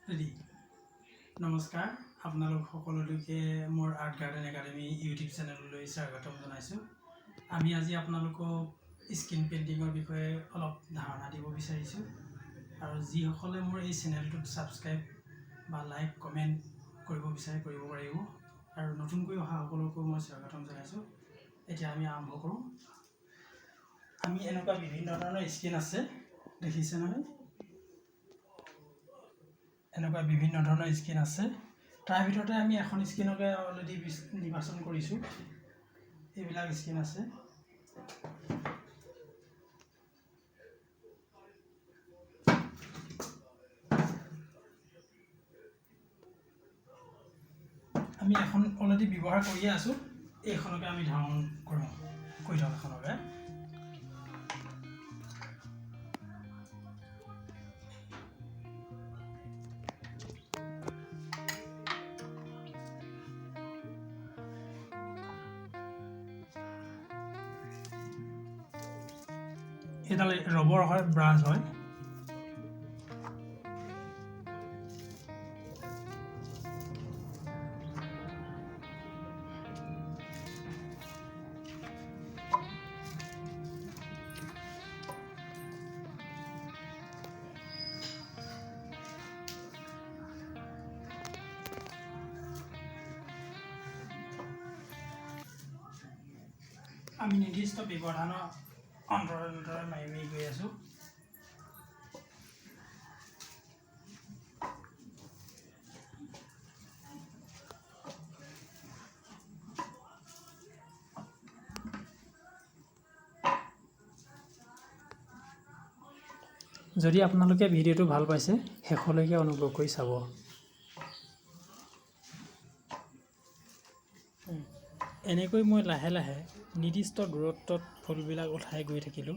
Ready নমস্কাৰ আপোনালোক সকলোকে মোৰ আৰ্ট গাৰ্ডেন একাডেমি ইউটিউব চেনেললৈ স্বাগতম জনাইছোঁ। আমি আজি আপোনালোকক স্ক্ৰীন পেইণ্টিঙৰ বিষয়ে অলপ ধাৰণা দিব বিচাৰিছোঁ আৰু যিসকলে মোৰ এই চেনেলটোত ছাবস্ক্ৰাইব বা লাইক কমেণ্ট কৰিব বিচাৰে কৰিব পাৰিব আৰু নতুনকৈ অহা সকলকো মই স্বাগতম জনাইছোঁ। এতিয়া আমি আৰম্ভ কৰোঁ। আমি এনেকুৱা বিভিন্ন ধৰণৰ স্ক্ৰীন আছে, দেখিছে নহয়? এনেকুৱা বিভিন্ন ধৰণৰ স্ক্ৰীন আছে। তাৰ ভিতৰতে আমি এখন স্ক্ৰীনকে অলৰেডি নিৰ্বাচন কৰিছোঁ। এইবিলাক স্ক্ৰীন আছে। আমি এখন অলৰেডি ব্যৱহাৰ কৰিয়ে আছোঁ। এইখনকে আমি ধাৰণ কৰি থওঁ এখনকে। এইডাল ৰবৰ হয়, ব্ৰাছ হয়। আমি নিৰ্দিষ্ট ব্যৱধানৰ অন্তৰে মাৰি গৈ আছোঁ। যদি আপোনালোকে ভিডিঅ'টো ভাল পাইছে, শেষলৈকে অনুগ্ৰহ কৰি চাব। এনেকৈ মই লাহে লাহে নিৰ্দিষ্ট দূৰত্বত ফুলবিলাক উঠাই গৈ থাকিলোঁ।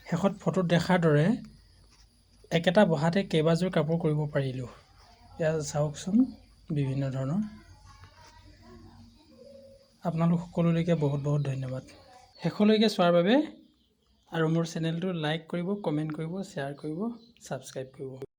শেষত ফটোত দেখাৰ দৰে একেটা বহাতে কেইবাযোৰ কাপোৰ কৰিব পাৰিলোঁ। এয়া চাওকচোন, বিভিন্ন ধৰণৰ। আপোনালোক সকলোলৈকে বহুত বহুত ধন্যবাদ শেষলৈকে চোৱাৰ বাবে। আৰু মোৰ চেনেলটো লাইক কৰিব, কমেণ্ট কৰিব, শ্বেয়াৰ কৰিব, ছাবস্ক্ৰাইব কৰিব।